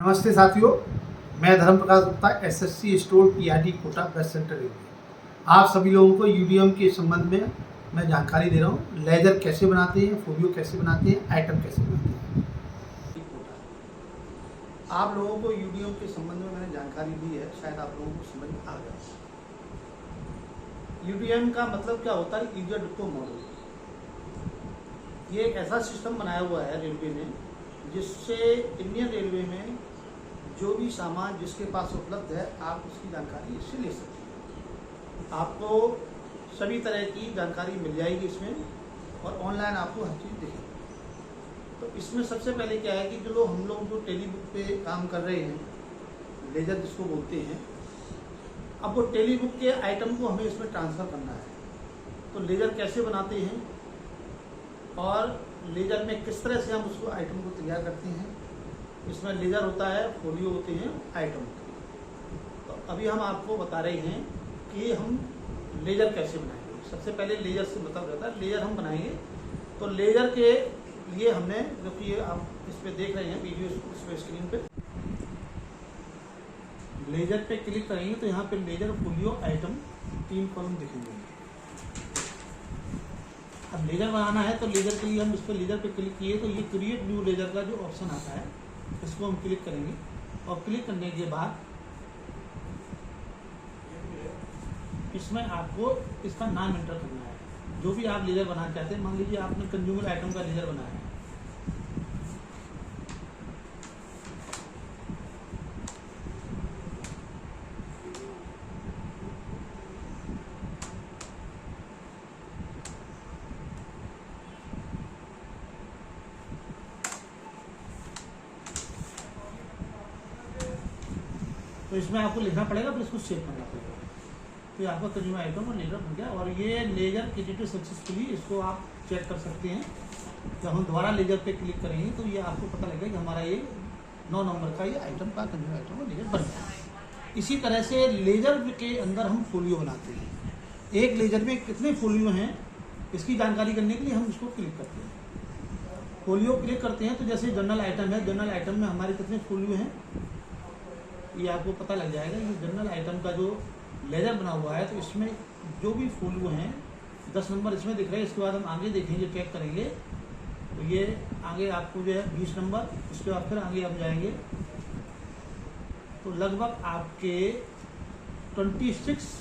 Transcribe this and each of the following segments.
नमस्ते साथियों, मैं Dharm Prakash Gupta, SSC store PRT Kota best centre railway. आप सभी लोगों को यूडीएम के संबंध में मैं जानकारी दे रहा हूँ। लेजर कैसे बनाते हैं, फोलियो कैसे बनाते हैं, आइटम कैसे बनाते हैं। आप लोगों को यूडीएम के संबंध में मैंने जानकारी दी है, शायद आप लोगों को समझ आ गया। यूडीएम का मतलब क्या होता है? User depot model. ये एक ऐसा सिस्टम बनाया हुआ है रेलवे ने, जिससे इंडियन रेलवे में जो भी सामान जिसके पास उपलब्ध है, आप उसकी जानकारी इससे ले सकते हैं। आपको सभी तरह की जानकारी मिल जाएगी इसमें, और ऑनलाइन आपको हर चीज़ दिखेगी। तो इसमें सबसे पहले क्या है कि जो हम लोग जो टेलीबुक पे काम कर रहे हैं, लेजर जिसको बोलते हैं, अब वो टेलीबुक के आइटम को हमें इसमें ट्रांसफ़र करना है। तो लेजर कैसे बनाते हैं और लेजर में किस तरह से हम उसको आइटम को तैयार करते हैं। इसमें लेजर होता है, फोलियो होते हैं, आइटम होते हैं। तो अभी हम आपको बता रहे हैं कि हम लेजर कैसे बनाएंगे। सबसे पहले लेजर से मतलब रहता है, लेजर हम बनाएंगे। तो लेजर के लिए हमने, जो कि आप इस पर देख रहे हैं वीडियो इसमें स्क्रीन पे, लेजर पे क्लिक करेंगे तो यहाँ पे लेजर, फोलियो, आइटम 3 कॉलम दिखेंगे। अब लेजर बनाना है तो लेजर के लिए हम इस पर लेजर पे क्लिक किए तो ये क्रिएट न्यू लेजर का जो ऑप्शन आता है, इसको हम क्लिक करेंगे। और क्लिक करने के बाद इसमें आपको इसका नाम एंटर करना है। जो भी आप लेजर बनाना चाहते हैं, मान लीजिए आपने कंज्यूमर आइटम का लेजर बनाया है, तो इसमें आपको लिखना पड़ेगा, फिर इसको सेव करना पड़ेगा। तो ये आपका कंज्यूमर आइटम और लेजर बन गया। और ये लेजर क्रिएटेड सक्सेसफुली, इसको आप चेक कर सकते हैं। जब हम दोबारा लेजर पे क्लिक करेंगे तो ये आपको पता लगेगा कि हमारा ये 9 नंबर का ये आइटम का कंज्यूमर आइटम और लेजर बन गया। इसी तरह से लेजर के अंदर हम फोलियो बनाते हैं। एक लेजर में कितने फोलियो हैं, इसकी जानकारी करने के लिए हम इसको क्लिक करते हैं। फोलियो क्लिक करते हैं तो जैसे जनरल आइटम है, जनरल आइटम में हमारे कितने फोलियो हैं ये आपको पता लग जाएगा। ये जनरल आइटम का जो लेजर बना हुआ है, तो इसमें जो भी फोलियो हैं 10 नंबर इसमें दिख रहे हैं। इसके बाद हम आगे देखेंगे, चेक करेंगे तो ये आगे आपको जो है 20 नंबर, इसके बाद फिर आगे आप जाएंगे तो लगभग आपके 26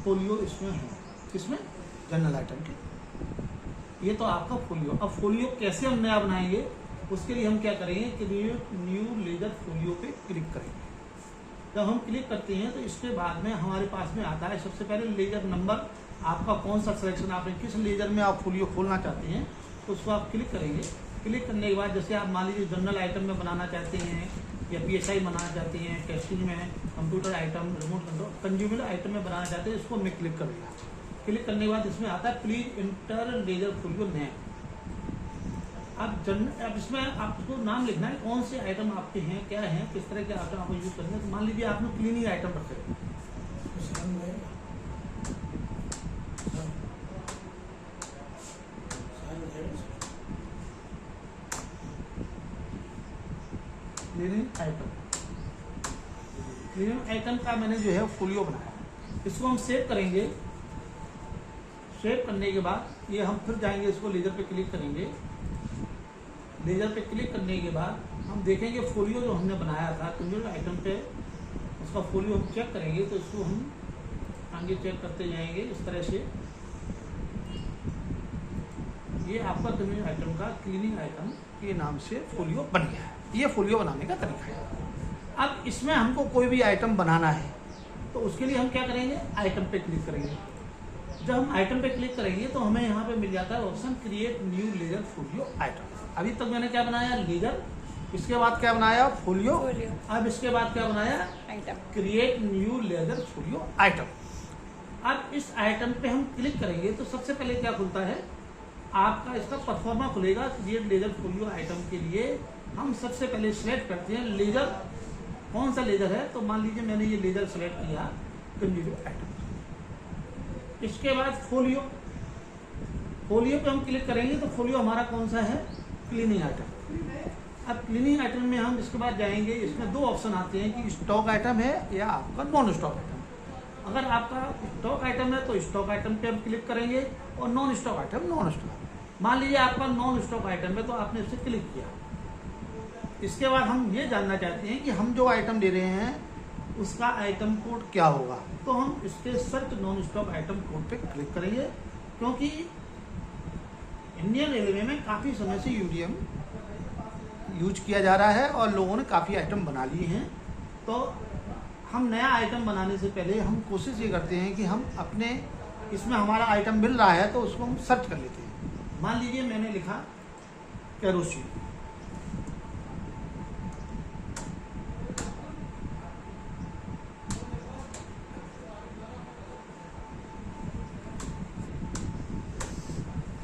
फोलियो इसमें हैं। किसमें? जनरल आइटम के। ये तो आपका फोलियो। अब फोलियो कैसे हम नया बनाएंगे, उसके लिए हम क्या करेंगे, क्रिएट न्यू लेजर फोलियो पे क्लिक करेंगे। जब हम क्लिक करते हैं तो इसके बाद में हमारे पास में आता है सबसे पहले लेजर नंबर, आपका कौन सा सिलेक्शन, आपने किस लेजर में आप फोलियो खोलना चाहते हैं, तो उसको आप क्लिक करेंगे। क्लिक करने के बाद जैसे आप मान लीजिए जनरल आइटम में बनाना चाहते हैं या PSI बनाना चाहते हैं, टेस्टिंग में, computer item, remote control, consumer item में बनाना चाहते हैं, इसको हमने क्लिक कर दिया। क्लिक करने के बाद इसमें आता है please inter ledger folio name. अब इसमें आपको नाम लिखना है, कौन से आइटम आपके हैं, क्या हैं, किस तरह के आइटम आपको यूज करना है। तो मान लीजिए आपने क्लीनिंग आइटम रखे हैं, क्लीनिंग आइटम, क्लीनिंग आइटम का मैंने जो है फोलियो बनाया है। इसको हम सेव करेंगे। सेव करने के बाद ये हम फिर जाएंगे, इसको लेजर पे क्लिक करेंगे। लेजर पे क्लिक करने के बाद हम देखेंगे फोलियो जो हमने बनाया था कंज्यूमर आइटम पे, उसका फोलियो हम चेक करेंगे। तो इसको हम आगे चेक करते जाएंगे इस तरह से। ये आपका कंज्यूमर आइटम का क्लीनिंग आइटम के नाम से फोलियो बन गया है। ये फोलियो बनाने का तरीका है। अब इसमें हमको कोई भी आइटम बनाना है तो उसके लिए हम क्या करेंगे, आइटम पे क्लिक करेंगे। जब हम आइटम पे क्लिक करेंगे तो हमें यहाँ पे मिल जाता है option create new ledger folio item. अभी तक मैंने क्या बनाया, लेजर, इसके बाद क्या बनाया, फोलियो। अब इसके बाद क्या बनाया, item, create new ledger folio item. अब इस आइटम पे हम क्लिक करेंगे तो सबसे पहले क्या खुलता है, आपका इसका परफॉर्मा खुलेगा। क्रिएट लेजर फोलियो आइटम के लिए हम सबसे पहले सिलेक्ट करते हैं लेजर, कौन सा लेजर है। तो मान लीजिए मैंने ये लेजर सेलेक्ट किया, कंज्यूमर आइटम। इसके बाद फोलियो, फोलियो पे हम क्लिक करेंगे तो फोलियो हमारा कौन सा है, क्लीनिंग आइटम। अब क्लीनिंग आइटम में हम इसके बाद जाएंगे, इसमें दो ऑप्शन आते हैं कि स्टॉक आइटम है या आपका नॉन स्टॉक आइटम। अगर आपका स्टॉक आइटम है तो स्टॉक आइटम पे हम क्लिक करेंगे और non stock item non stock. मान लीजिए आपका नॉन स्टॉक आइटम है तो आपने इसे क्लिक किया। इसके बाद हम ये जानना चाहते हैं कि हम जो आइटम ले रहे हैं उसका आइटम कोड क्या होगा, तो हम इसके search non stock item code पे क्लिक करेंगे, क्योंकि इंडियन रेलवे में काफ़ी समय से यूडीएम यूज किया जा रहा है और लोगों ने काफ़ी आइटम बना लिए हैं। तो हम नया आइटम बनाने से पहले हम कोशिश ये करते हैं कि हम अपने इसमें हमारा आइटम मिल रहा है तो उसको हम सर्च कर लेते हैं। मान लीजिए मैंने लिखा केरोसिन,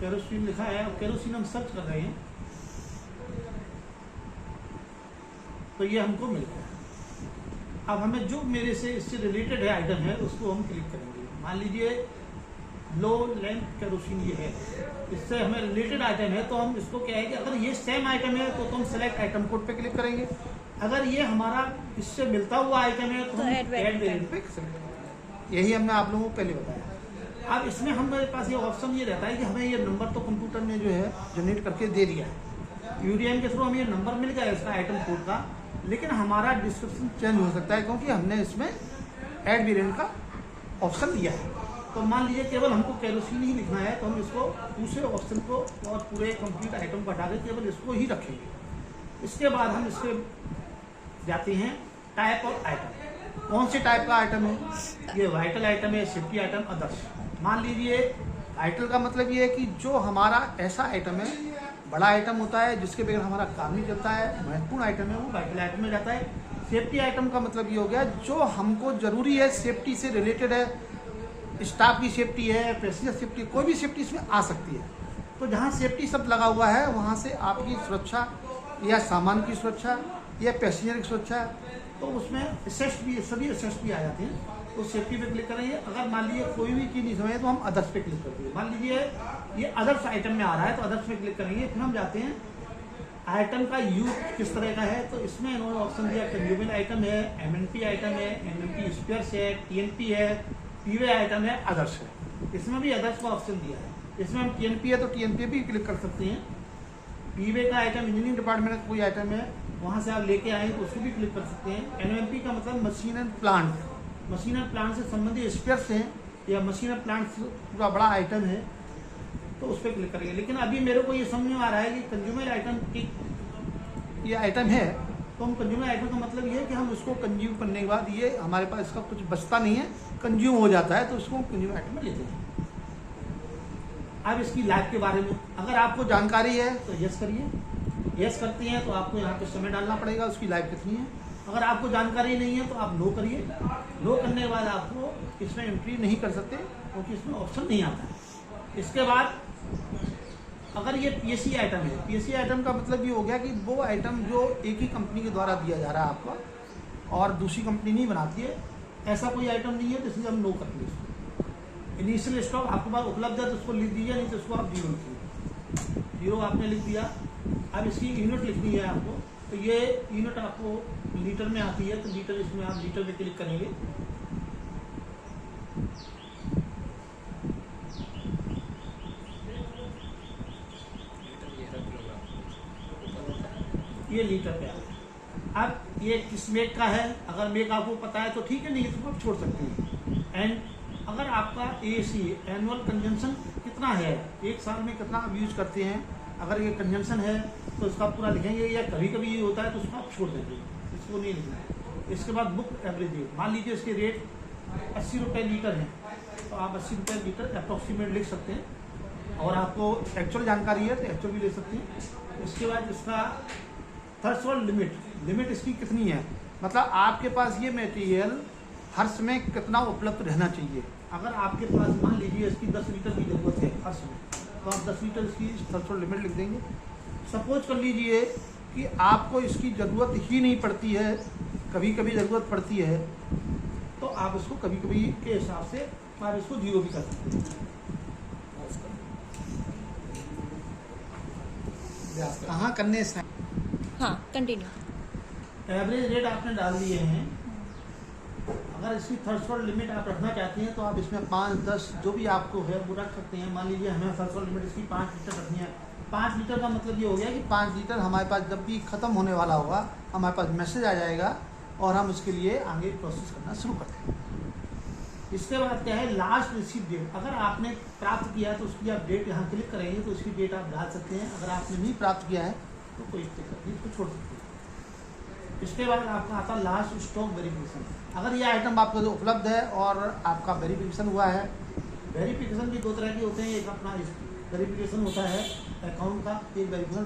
केरोसिन लिखा है और केरोसिन हम सर्च कर रहे हैं तो ये हमको मिल गया। अब हमें जो मेरे से इससे रिलेटेड है आइटम है उसको हम क्लिक करेंगे। मान लीजिए लो लेंथ केरोसिन ये है, इससे हमें रिलेटेड आइटम है तो हम इसको क्या है कि अगर ये सेम आइटम है तो हम सेलेक्ट आइटम कोड पे क्लिक करेंगे। अगर ये हमारा इससे मिलता हुआ आइटम है तो हम ऐड वेरिएंट पे क्लिक करेंगे। यही हमने आप लोगों को पहले बताया। अब इसमें हमारे पास ये ऑप्शन ये रहता है कि हमें ये नंबर तो कंप्यूटर ने जो है जनरेट करके दे दिया है, यूडीएम के थ्रू हमें ये नंबर मिल गया है इसका आइटम कोड का, लेकिन हमारा डिस्क्रिप्शन चेंज हो सकता है क्योंकि हमने इसमें ऐड वेरिएंट का ऑप्शन दिया है। तो मान लीजिए केवल हमको केरोसिन ही लिखना है तो हम इसको दूसरे ऑप्शन को और पूरे कंप्लीट आइटम को हटा के केवल इसको ही रखेंगे। इसके बाद हम इसके जाते हैं टाइप ऑफ आइटम, कौन से टाइप का आइटम है, ये वाइटल आइटम है, सेफ्टी आइटम, अदर्स। मान लीजिए वाइटल का मतलब ये है कि जो हमारा ऐसा आइटम है, बड़ा आइटम होता है जिसके बगैर हमारा काम नहीं चलता है, महत्वपूर्ण आइटम है, वो वाइटल आइटम में जाता है। सेफ्टी आइटम का मतलब ये हो गया जो हमको जरूरी है, सेफ्टी से रिलेटेड है, स्टाफ की सेफ्टी है, पैसेंजर सेफ्टी, कोई भी सेफ्टी इसमें आ सकती है। तो जहाँ सेफ्टी सब लगा हुआ है वहाँ से आपकी सुरक्षा या सामान की सुरक्षा या पैसेंजर की सुरक्षा, तो उसमें असिस्ट भी, सभी असिस्ट भी आ जाते हैं। तो सेफ्टी पे क्लिक करेंगे। अगर मान लीजिए कोई भी चीज़ नहीं समझे तो हम अदर्स पे क्लिक कर देंगे। मान लीजिए ये अदर्स आइटम में आ रहा है तो अदर्स पे क्लिक करेंगे। फिर हम जाते हैं आइटम का यूज किस तरह का है, तो इसमें इन्होंने ऑप्शन दिया कंज्यूमेबल आइटम है, एमएनपी आइटम है, एमएनपी स्पेयर्स है, टीएनपी है, पीवे आइटम है, अदर्स है। इसमें भी अदर्स का ऑप्शन दिया है। इसमें हम टीएनपी है तो टीएनपी भी क्लिक कर सकते हैं। पीवे का आइटम इंजीनियरिंग डिपार्टमेंट का कोई आइटम है, वहाँ से आप लेके आए तो उसको भी क्लिक कर सकते हैं। एनएमपी का मतलब machine and plant, machine and plant से संबंधित स्पेयर्स हैं या मशीन एंड प्लांट पूरा बड़ा आइटम है तो उस पर क्लिक करेंगे। लेकिन अभी मेरे को ये समझ में आ रहा है कि कंज्यूमर आइटम की ये आइटम है, तो हम कंज्यूमर आइटम का मतलब ये है कि हम उसको कंज्यूम करने के बाद ये हमारे पास इसका कुछ बचता नहीं है, कंज्यूम हो जाता है, तो उसको हम कंज्यूमर आइटम में लेते हैं। अब इसकी लाइफ के बारे में अगर आपको जानकारी है तो यस करिए, यस करते हैं तो आपको यहाँ पे समय डालना पड़ेगा उसकी लाइफ कितनी है। अगर आपको जानकारी नहीं है तो आप नो करिए। नो करने के बाद आपको इसमें एंट्री नहीं कर सकते क्योंकि इसमें ऑप्शन नहीं आता है। इसके बाद अगर ये पीएससी आइटम है, पीएससी आइटम का मतलब ये हो गया कि वो आइटम जो एक ही कंपनी के द्वारा दिया जा रहा है आपको और दूसरी कंपनी नहीं बनाती है, ऐसा कोई आइटम नहीं है, तो इसलिए हम नो करेंगे इसको। इनिशियल स्टॉक आपके पास उपलब्ध है तो उसको लिख दीजिए, नहीं तो उसको आप 0 लिखिए। 0 आपने लिख दिया। अब इसकी यूनिट लिखनी है आपको, तो ये यूनिट आपको लीटर में आती है, तो लीटर, इसमें आप लीटर पे क्लिक करेंगे। ये लीटर पे आ। अब ये किस मेक का है, अगर मेक आपको पता है तो ठीक है, नहीं तो आप छोड़ सकते हैं। एंड अगर आपका एसी एनुअल कंजम्पशन कितना है, एक साल में कितना आप यूज करते हैं, अगर ये कंजम्पशन है तो इसका पूरा लिखेंगे, या कभी कभी ये होता है तो उसको आप छोड़ देंगे, इसको नहीं लिखना है। इसके बाद बुक एवरेज रेट, मान लीजिए इसके रेट 80 रुपये लीटर है तो आप 80 रुपये लीटर अप्रॉक्सीमेट लिख सकते हैं। और आपको एक्चुअल जानकारी है तो एक्चुअल भी ले सकते हैं। इसके बाद इसका थ्रेशोल्ड लिमिट इसकी कितनी है, मतलब आपके पास ये मटेरियल हर समय कितना उपलब्ध रहना चाहिए। अगर आपके पास मान लीजिए इसकी 10 लीटर की ज़रूरत है हर समय, तो आप 10 लीटर इसकी थ्रेशोल्ड लिमिट लिख देंगे। सपोज कर लीजिए कि आपको इसकी ज़रूरत ही नहीं पड़ती है, कभी कभी ज़रूरत पड़ती है, तो आप इसको कभी कभी के हिसाब से आप इसको 0 भी कर सकते हैं। कहाँ करने से हाँ कंटिन्यू। एवरेज रेट आपने डाल दिए हैं। अगर इसकी थ्रेशोल्ड लिमिट आप रखना चाहते हैं तो आप इसमें 5-10 जो भी आपको है वो रख सकते हैं। मान लीजिए हमें थ्रेशोल्ड लिमिट इसकी 5 लीटर रखनी है। 5 लीटर का मतलब ये हो गया कि 5 लीटर हमारे पास जब भी ख़त्म होने वाला होगा हमारे पास मैसेज आ जाएगा और हम उसके लिए आगे प्रोसेस करना शुरू कर देंगे। इसके बाद क्या है, लास्ट रिसीव डेट। अगर आपने प्राप्त किया है तो उसकी आप डेट यहाँ क्लिक करेंगे तो उसकी डेट आप डाल सकते हैं। अगर आपने नहीं प्राप्त किया है तो कोई दिक्कत नहीं, इसको छोड़ सकते हैं। इसके बाद आपका आता है लास्ट स्टॉक वेरिफिकेशन। अगर ये आइटम आपका जो उपलब्ध है और आपका वेरिफिकेशन हुआ है, वेरिफिकेशन भी 2 तरह के होते हैं। एक अपना वेरिफिकेशन होता है अकाउंट का, एक वेरिफिकेशन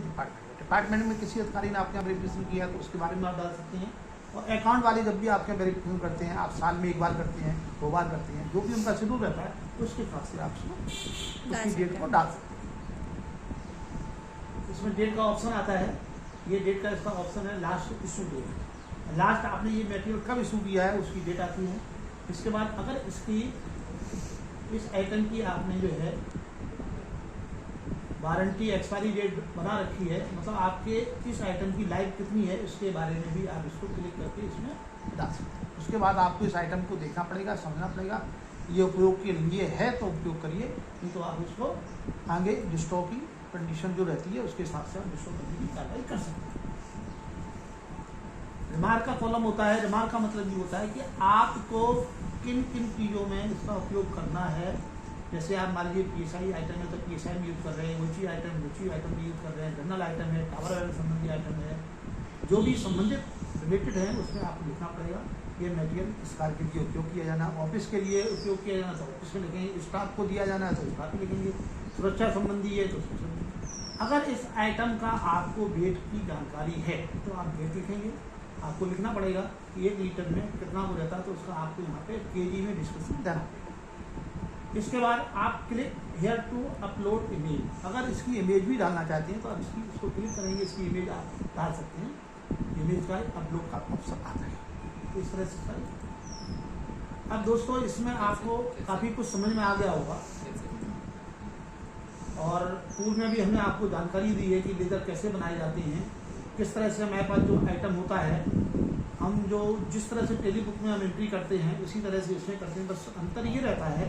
डिपार्टमेंट में किसी अधिकारी ने आपके यहाँ वेरिफिकेशन किया तो उसके बारे में आप डाल सकते हैं। और अकाउंट वाले जब भी आपके वेरिफिकेशन करते हैं, आप साल में 1 बार करते हैं, 2 बार करते हैं, जो भी उनका शेड्यूल रहता है उसके हिसाब से आप उसकी डेट को डाल सकते हैं। इसमें डेट का ऑप्शन आता है, ये डेट का इसका ऑप्शन है लास्ट इशू डेट। लास्ट आपने ये मटेरियल कब इशू किया है उसकी डेट आती है। इसके बाद अगर इसकी इस आइटम की आपने जो है वारंटी एक्सपायरी डेट बना रखी है, मतलब आपके इस आइटम की लाइफ कितनी है इसके बारे में भी आप इसको क्लिक करके इसमें डाल सकते हैं। उसके बाद आपको इस आइटम को देखना पड़ेगा, समझना पड़ेगा, ये उपयोग के लिए है तो उपयोग करिए, नहीं तो आप उसको आगे स्टॉक की कंडीशन जो रहती है उसके हिसाब से आप स्टॉक करने की कार्रवाई कर सकते हैं। रिमार्क का कॉलम होता है। रिमार्क का मतलब ये होता है कि आपको किन किन चीज़ों में इसका उपयोग करना है। जैसे आप मान लीजिए PSI आइटम है तो PSI में यूज़ कर रहे हैं, ऊँची आइटम में यूज़ कर रहे हैं, जनरल आइटम है, टावर वाले संबंधी आइटम है, जो भी संबंधित रिलेटेड है उसमें आपको लिखना पड़ेगा ये मटेरियल इस कार्य के लिए उपयोग किया जाना, ऑफिस के लिए उपयोग किया जाना तो ऑफिस में लिखेंगे, स्टाफ को दिया जाना है तो स्टाफ में लिखेंगे, सुरक्षा संबंधी है तो अगर इस आइटम का आपको वेट की जानकारी है तो आप वेट लिखेंगे। आपको लिखना पड़ेगा कि 1 लीटर में कितना हो जाता है तो उसका आपको यहाँ पे केजी में डिस्क्रिप्शन देना पड़ेगा। इसके बाद आप click here to upload image. अगर इसकी इमेज भी डालना चाहते हैं तो आप इसको क्लिक करेंगे, इसकी इमेज आप डाल सकते हैं। इमेज का अपलोड का ऑप्शन आता है तो इस तरह से। अब दोस्तों इसमें आपको काफ़ी कुछ समझ में आ गया होगा और पूर्व में भी हमने आपको जानकारी दी है कि लेजर कैसे बनाए जाते हैं, किस तरह से हमारे पास जो आइटम होता है हम जो जिस तरह से टेली बुक में हम एंट्री करते हैं उसी तरह से इसमें करते हैं। बस अंतर ये रहता है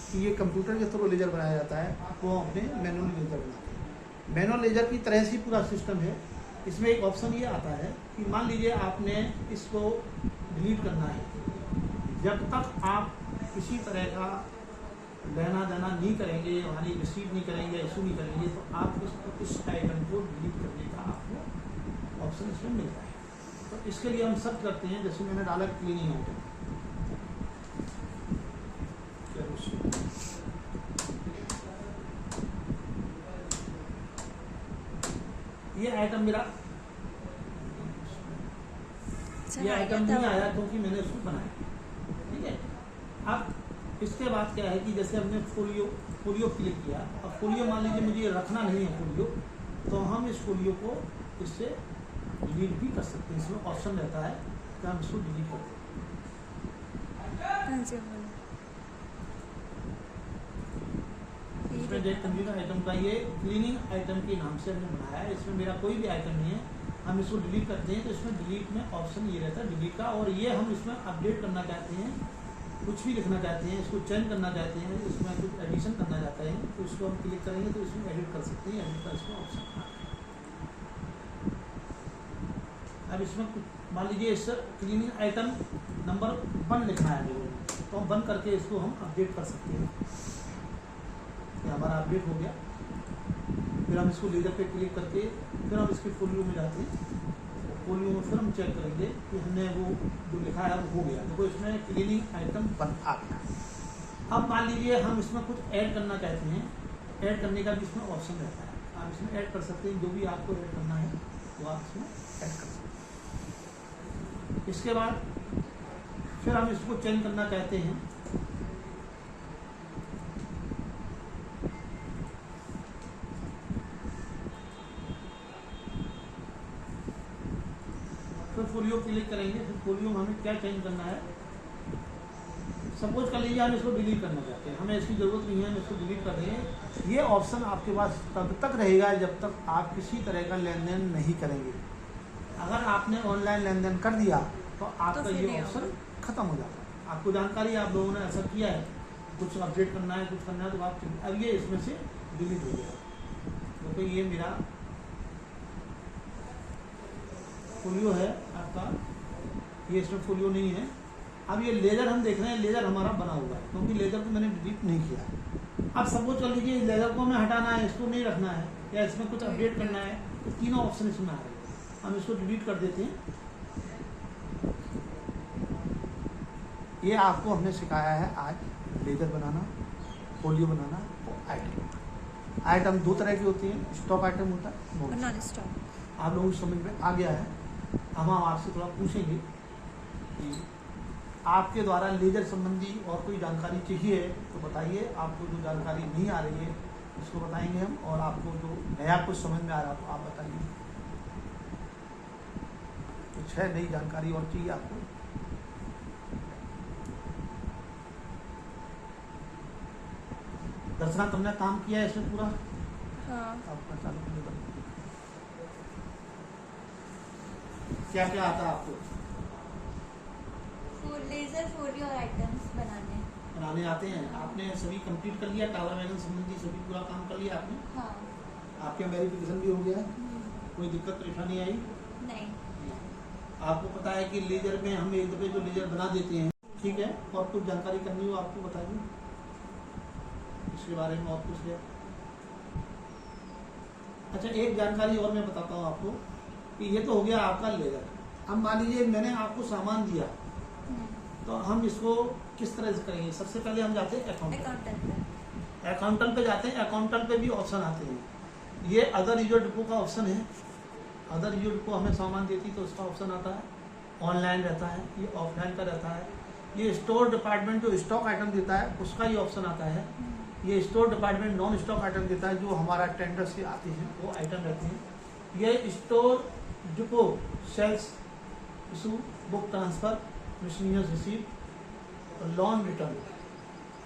कि ये कंप्यूटर के थ्रू लेजर बनाया जाता है, वो अपने मैनुअल लेजर बनाते हैं। मैनुअल लेजर की तरह से पूरा सिस्टम है। इसमें एक ऑप्शन ये आता है कि मान लीजिए आपने इसको डिलीट करना है, जब तक आप किसी तरह का लेना देना नहीं करेंगे, यानी रिसीव नहीं करेंगे, इशू नहीं करेंगे, तो आप इस आइटम को डिलीट करने का आपको ऑप्शन इसमें मिलता है। तो इसके लिए हम सर्च करते हैं, जैसे मैंने डाला क्लीनिंग आइटम, ये आइटम मेरा ये आइटम नहीं आया क्योंकि मैंने उसको बनाया। ठीक है, अब इसके बाद क्या है कि जैसे हमने फोलियो क्लिक किया, अब फोलियो मान लीजिए मुझे रखना नहीं है फोलियो, तो हम इस फोलियो को इससे डिलीट भी कर सकते हैं। इसमें ऑप्शन रहता है कि हम इसको डिलीट कर दें। इसमें डेट कंज्यूमर आइटम का ये क्लीनिंग आइटम के नाम से हमने बनाया है। इसमें मेरा कोई भी आइटम नहीं है, हम इसको डिलीट करते हैं तो इसमें डिलीट में ऑप्शन ये रहता है डिलीट का। और ये हम इसमें अपडेट करना चाहते हैं, कुछ भी लिखना चाहते हैं, इसको चेंज करना चाहते हैं, इसमें कुछ एडिशन करना चाहते हैं तो इसको हम क्लिक करेंगे तो इसमें एडिट कर सकते हैं। एडिट का इसमें ऑप्शन आता है। अब इसमें कुछ मान लीजिए इस क्लीनिंग आइटम नंबर 1 लिखना है मेरे को, तो हम बंद करके इसको हम अपडेट कर सकते हैं। ये हमारा अपडेट हो गया। फिर हम इसको लेजर पे क्लिक करके फिर हम इसके फोलियो में जाते हैं। फोलियो में फिर हम चेक करेंगे कि हमने वो जो लिखा है वो हो गया। देखो इसमें क्लीनिंग आइटम 1 आ गया। अब मान लीजिए हम इसमें कुछ ऐड करना चाहते हैं, ऐड करने का भी इसमें ऑप्शन रहता है। आप इसमें ऐड कर सकते हैं, जो भी आपको ऐड करना है वो आप इसमें ऐड कर सकते हैं। इसके बाद फिर हम इसको चेंज करना चाहते हैं, फिर फोलियो क्लिक करेंगे। फिर फोलियो में हमें क्या चेंज करना है, सपोज कर लीजिए हम इसको डिलीट करना चाहते हैं, हमें इसकी ज़रूरत नहीं है, हम इसको डिलीट कर देंगे। ये ऑप्शन आपके पास तब तक रहेगा जब तक आप किसी तरह का लेन देन नहीं करेंगे। अगर आपने ऑनलाइन लेन देन कर दिया तो आपका फिर ये नहीं ऑप्शन होगा। खत्म हो जाता है। आपको जानकारी है, आप लोगों ने ऐसा किया है, कुछ अपडेट करना है, कुछ करना है, तो आप अब ये इसमें से डिलीट हो गया। क्योंकि ये मेरा फोलियो है आपका, ये इसमें फोलियो नहीं है। अब ये लेजर हम देख रहे हैं, लेजर हमारा बना हुआ है, क्योंकि लेजर को मैंने डिलीट नहीं किया। अब सपोज कर लीजिए लेजर को हमें हटाना है, इसको नहीं रखना है, या इसमें कुछ अपडेट करना है, तो तीनों ऑप्शन इसमें आ रहे हैं। हम इसको डिलीट कर देते हैं। ये आपको हमने सिखाया है आज लेजर बनाना, फोलियो बनाना और आइटम। आइटम दो तरह की होती है, स्टॉक आइटम होता है, और नॉन स्टॉप। आप लोगों को समझ में आ गया है। हम आपसे थोड़ा पूछेंगे कि आपके द्वारा लेजर संबंधी और कोई जानकारी चाहिए तो बताइए। आपको जो जानकारी नहीं आ रही है उसको बताएंगे हम, और आपको जो नया कुछ समझ में आ रहा है तो आप बताइए। कुछ है नई जानकारी और चाहिए आपको? दर्शना, तुमने काम किया है इसमें पूरा? हाँ। आपका चालू कर दो। क्या क्या आता है आपको लेजर फोलियो और आइटम्स बनाने आते हैं? आपने सभी कंप्लीट कर लिया, टावर वैगन संबंधी सभी पूरा काम कर लिया आपने? हाँ। आपके वेरिफिकेशन भी हो गया है? कोई दिक्कत परेशानी आई? नहीं। आपको पता है कि लेजर में हम एक दफे जो लेजर बना देते हैं, ठीक है, और कुछ जानकारी करनी हो आपको बताइए इसके बारे में, और कुछ है? अच्छा, एक जानकारी और मैं बताता हूँ आपको कि ये तो हो गया आपका लेजर। अब मान लीजिए मैंने आपको सामान दिया, तो हम इसको किस तरह से करेंगे? सबसे पहले हम जाते हैं अकाउंटेंट पे जाते हैं। अकाउंटेंट पे भी ऑप्शन आते हैं। ये अदर यूजर डिपो का ऑप्शन है। अदर यूजर डिपो हमें सामान देती तो उसका ऑप्शन आता है। ऑनलाइन रहता है, ये ऑफलाइन का रहता है। ये स्टोर डिपार्टमेंट जो स्टॉक आइटम देता है उसका ये ऑप्शन आता है। ये store department non stock item देता है, जो हमारा टेंडर से आती हैं वो आइटम रहते हैं। ये store depot sales issue, book transfer, miscellaneous receive और लॉन रिटर्न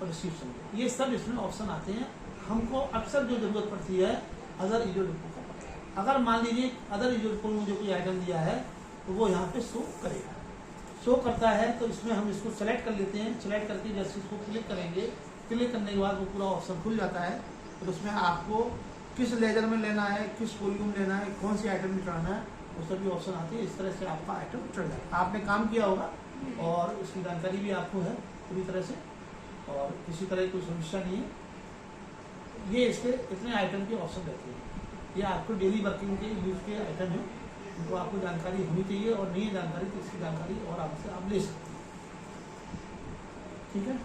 और रिसीप्शन, ये सब इसमें ऑप्शन आते हैं। हमको अक्सर जो जरूरत पड़ती है अदर यूजर डिपो का पता है। अगर मान लीजिए अदर यूजर डिपो में मुझे कोई आइटम दिया है तो वो यहाँ पे शो करेगा। शो करता है तो इसमें हम इसको सेलेक्ट कर लेते हैं। सेलेक्ट करके जैसे इसको क्लिक करेंगे, क्लिक करने के बाद वो पूरा ऑप्शन खुल जाता है। और उसमें आपको किस लेजर में लेना है, किस वॉल्यूम लेना है, कौन सी आइटम निकालना है, वो सभी ऑप्शन आती है। इस तरह से आपका आइटम चढ़ जाएगा। आपने काम किया होगा और उसकी जानकारी भी आपको है पूरी तरह से, और किसी तरह की कोई समस्या नहीं है। ये इसके इतने आइटम के ऑप्शन रहते हैं। ये आपको डेली वर्किंग के यूज के आइटम है, उनको आपको जानकारी होनी चाहिए, और नहीं है जानकारी तो इसकी जानकारी और आपसे आप ले सकते हैं। ठीक है।